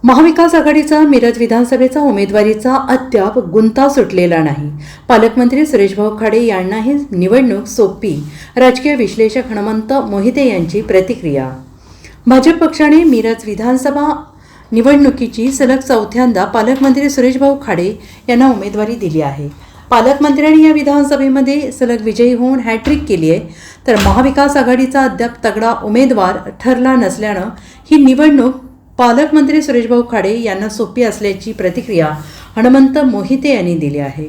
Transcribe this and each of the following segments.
महाविकास आघाडीचा मिरज विधानसभेचा उमेदवारीचा अद्याप गुंता सुटलेला नाही. पालकमंत्री सुरेशभाऊ खाडे यांनाही निवडणूक सोपी. राजकीय विश्लेषक हनुमंत मोहिते यांची प्रतिक्रिया. भाजप पक्षाने मिरज विधानसभा निवडणुकीची सलग चौथ्यांदा पालकमंत्री सुरेशभाऊ खाडे यांना उमेदवारी दिली आहे. पालकमंत्र्यांनी या विधानसभेमध्ये सलग विजयी होऊन हॅट्रिक केली आहे. तर महाविकास आघाडीचा अद्याप तगडा उमेदवार ठरला नसल्यानं ही निवडणूक पालकमंत्री सुरेशभाऊ खाडे यांना सोपी असल्याची प्रतिक्रिया हनुमंत मोहिते यांनी दिली आहे.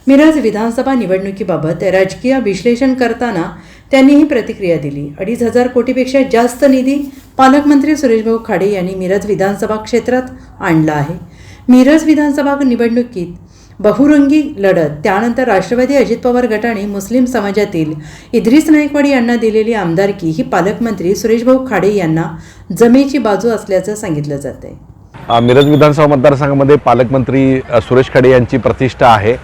मिरज विधानसभा निवडणुकीबाबत राजकीय विश्लेषण करताना त्यांनी ही प्रतिक्रिया दिली. 2,500 कोटीपेक्षा जास्त निधी पालकमंत्री सुरेशभाऊ खाडे यांनी मिरज विधानसभा क्षेत्रात आणला आहे. मिरज विधानसभा निवडणुकीत बहुरंगी लढत, त्यानंतर राष्ट्रवादी अजित पवार गटाने मुस्लिम समाजातील इद्रिस नायकवाडी यांना दिलेली आमदारकी ही पालकमंत्री सुरेशभाऊ खाडे यांना जमेची बाजू असल्याचं सांगितलं जाते. मिरज विधानसभा मतदारसंघामध्ये पालकमंत्री सुरेश खाडे यांची प्रतिष्ठा आहे.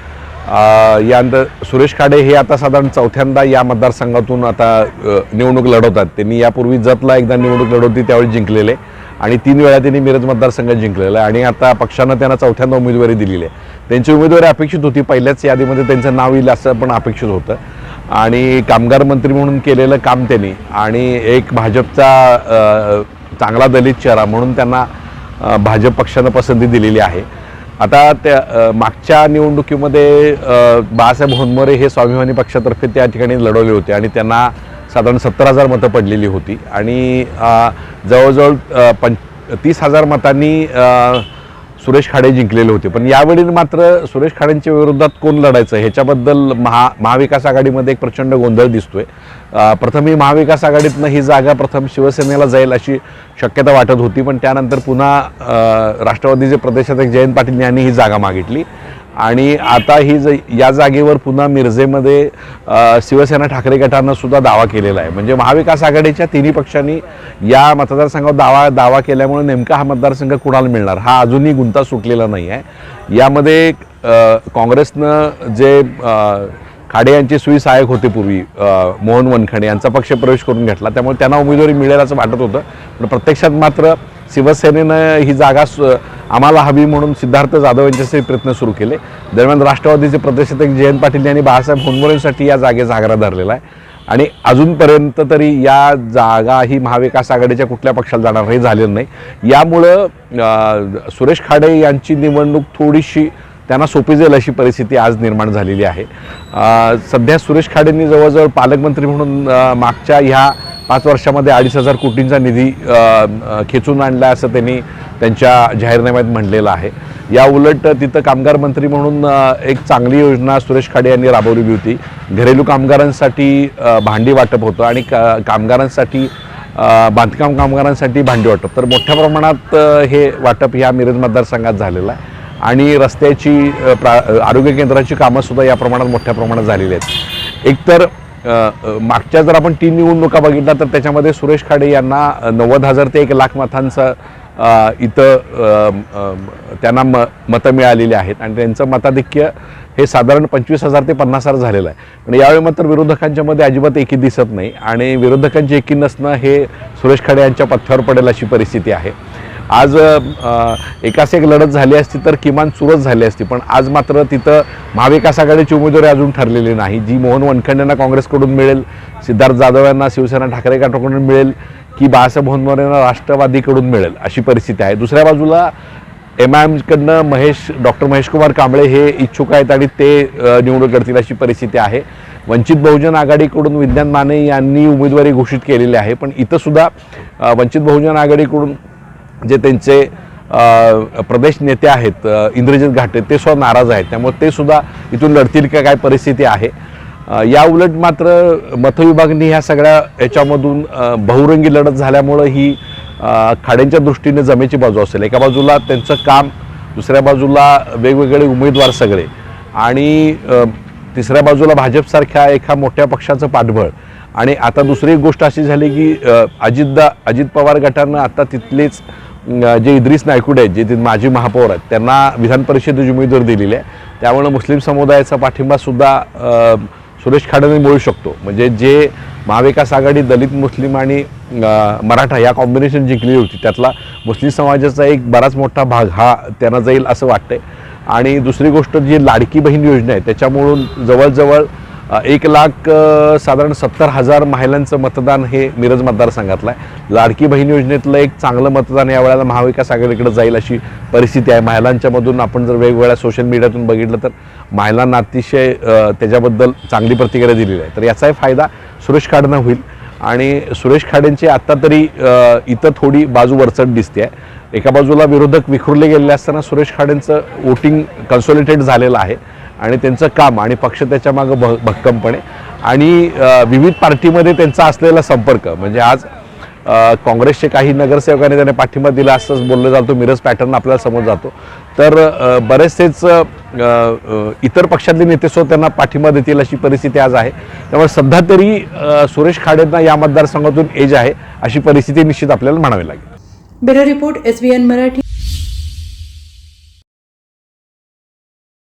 यानंतर सुरेश खाडे हे आता साधारण चौथ्यांदा या मतदारसंघातून आता निवडणूक लढवतात. त्यांनी यापूर्वी जतला एकदा निवडणूक लढवली, त्यावेळी जिंकलेले आणि 3 वेळा त्यांनी मिरज मतदारसंघ जिंकलेला आहे आणि आता पक्षानं त्यांना चौथ्यांदा उमेदवारी दिलेली आहे. त्यांची उमेदवारी अपेक्षित होती, पहिल्याच यादीमध्ये त्यांचं नाव येईल असं पण अपेक्षित होतं आणि कामगार मंत्री म्हणून केलेलं काम त्यांनी आणि एक भाजपचा चांगला दलित चेहरा म्हणून त्यांना भाजप पक्षानं पसंती दिलेली आहे. आता त्या मागच्या निवडणुकीमध्ये बाळासाहेब होनमोरे हे स्वाभिमानी पक्षातर्फे त्या ठिकाणी लढवले होते आणि त्यांना साधारण 70,000 मतं पडलेली होती आणि जवळजवळ 30,000 मतांनी सुरेश खाडे जिंकलेले होते. पण यावेळी मात्र सुरेश खाडेंच्या विरोधात कोण लढायचं ह्याच्याबद्दल महाविकास आघाडीमध्ये एक प्रचंड गोंधळ दिसतोय. प्रथम ही महाविकास आघाडीतनं ही जागा प्रथम शिवसेनेला जाईल अशी शक्यता वाटत होती, पण त्यानंतर पुन्हा राष्ट्रवादीचे प्रदेशाध्यक्ष जयंत पाटील यांनी ही जागा मागितली आणि आता या जागेवर पुन्हा मिरजेमध्ये शिवसेना ठाकरे गटानं सुद्धा दावा केलेला आहे. म्हणजे महाविकास आघाडीच्या तिन्ही पक्षांनी या मतदारसंघावर दावा केल्यामुळे नेमका हा मतदारसंघ कुणाला मिळणार हा अजूनही गुंता सुटलेला नाही आहे. यामध्ये काँग्रेसनं जे खाडे यांचे सुई सहाय्यक होते पूर्वी मोहन वनखडे यांचा पक्ष प्रवेश करून घेतला, त्यामुळे त्यांना उमेदवारी मिळेल असं वाटत होतं. पण प्रत्यक्षात मात्र शिवसेनेनं ही जागा आम्हाला हवी म्हणून सिद्धार्थ जाधव यांच्यासाठी प्रयत्न सुरू केले. दरम्यान राष्ट्रवादीचे प्रदेशाध्यक्ष जयंत पाटील यांनी बाळासाहेब होनमोरेंसाठी या जागेचा आग्रह धरलेला आहे आणि अजूनपर्यंत तरी या जागा ही महाविकास आघाडीच्या कुठल्या पक्षाला जाणार हे झालेलं नाही. यामुळं सुरेश खाडे यांची निवडणूक थोडीशी त्यांना सोपी जाईल अशी परिस्थिती आज निर्माण झालेली आहे. सध्या सुरेश खाडेंनी जवळजवळ पालकमंत्री म्हणून मागच्या ह्या 5 वर्षामध्ये 2,500 कोटींचा निधी खेचून आणला असं त्यांनी त्यांच्या जाहीरनाम्यात म्हणलेलं आहे. या उलट तिथं कामगार मंत्री म्हणून एक चांगली योजना सुरेश खाडे यांनी राबवली होती. घरेलू कामगारांसाठी भांडी वाटप होतं आणि कामगारांसाठी बांधकाम कामगारांसाठी भांडी वाटप, तर मोठ्या प्रमाणात हे वाटप ह्या मिरज मतदारसंघात झालेलं आहे आणि रस्त्याची आरोग्य केंद्राची कामंसुद्धा या प्रमाणात मोठ्या प्रमाणात झालेली आहेत. एकतर मागच्या जर आपण 3 निवडणुका बघितल्या तर त्याच्यामध्ये सुरेश खाडे यांना 90,000 ते 1,00,000 मतांचं इथं त्यांना मतं मिळालेली आहेत आणि त्यांचं मताधिक्य हे साधारण 25,000 ते 50,000 झालेलं आहे. पण यावेळी मात्र विरोधकांच्या मध्ये अजिबात एकी दिसत नाही आणि विरोधकांची एकी नसणं हे सुरेश खाडे यांच्या पथ्यावर पडेल अशी परिस्थिती आहे. आज एकास एक लढत झाली असती तर किमान चुरस झाली असती, पण आज मात्र तिथं महाविकास आघाडीची उमेदवारी अजून ठरलेली नाही. जी मोहन वनखडेंना काँग्रेसकडून मिळेल, सिद्धार्थ जाधव यांना शिवसेना ठाकरे गटाकडून मिळेल की बाळासाहेब होनमोरेंना राष्ट्रवादीकडून मिळेल अशी परिस्थिती आहे. दुसऱ्या बाजूला MIMकडनं डॉक्टर महेश कुमार कांबळे हे इच्छुक आहेत आणि ते निवडणूक लढतील अशी परिस्थिती आहे. वंचित बहुजन आघाडीकडून विज्ञान माने यांनी उमेदवारी घोषित केलेली आहे, पण इथं सुद्धा वंचित बहुजन आघाडीकडून जे त्यांचे प्रदेश नेते आहेत इंद्रजित घाटे ते सुद्धा नाराज आहेत, त्यामुळे ते सुद्धा इथून लढतील का काय परिस्थिती आहे. या उलट मात्र मतविभागणी ह्या सगळ्या याच्यामधून बहुरंगी लढत झाल्यामुळं ही खाडेंच्या दृष्टीने जमेची बाजू असेल. एका बाजूला त्यांचं काम, दुसऱ्या बाजूला वेगवेगळे उमेदवार सगळे आणि तिसऱ्या बाजूला भाजपसारख्या एका मोठ्या पक्षाचं पाठबळ. आणि आता दुसरी एक गोष्ट अशी झाली की अजित पवार गटानं आता तिथलेच जे इद्रिस नायकवाडी आहेत, जे माजी महापौर आहेत, त्यांना विधान परिषदेची उमेदवारी दिलेली आहे. त्यामुळे मुस्लिम समुदायाचा पाठिंबासुद्धा सुरेश खाडेने मिळू शकतो. म्हणजे जे महाविकास आघाडी दलित मुस्लिम आणि मराठा या कॉम्बिनेशन जिंकली होती त्यातला मुस्लिम समाजाचा एक बराच मोठा भाग हा त्यांना जाईल असं वाटतंय. आणि दुसरी गोष्ट जी लाडकी बहीण योजना आहे त्याच्यामुळून जवळजवळ 1,00,000 साधारण 70,000 महिलांचं मतदान हे मिरज मतदारसंघातलं आहे. लाडकी बहीण योजनेतलं एक चांगलं मतदान यावेळेला महाविकास आघाडीकडे जाईल अशी परिस्थिती आहे. महिलांच्या मधून आपण जर वेगवेगळ्या सोशल मीडियातून बघितलं तर महिलांना अतिशय त्याच्याबद्दल चांगली प्रतिक्रिया दिलेली आहे. तर याचाही फायदा सुरेश खाडेंना होईल. आणि सुरेश खाडेंची आत्ता तरी इथं थोडी बाजू वरचढ दिसते आहे. एका बाजूला विरोधक विखुरले गेलेले असताना सुरेश खाडेंचं वोटिंग कन्सॉलिडेट झालेलं आहे आणि त्यांचं काम आणि पक्ष त्याच्या मागं भक्कमपणे आणि विविध पार्टीमध्ये त्यांचा असलेला संपर्क म्हणजे आज काँग्रेसचे काही नगरसेवकांनी त्याने पाठिंबा दिला असंच बोललं जातो. मिरज पॅटर्न आपल्याला समोर जातो. तर बरेचसेच इतर पक्षातले नेते सुद्धा त्यांना पाठिंबा देतील अशी परिस्थिती आज आहे. त्यामुळे सध्या तरी सुरेश खाडेंना या मतदारसंघातून एज आहे अशी परिस्थिती निश्चित आपल्याला म्हणावी लागेल. Bureau report SBN Marathi.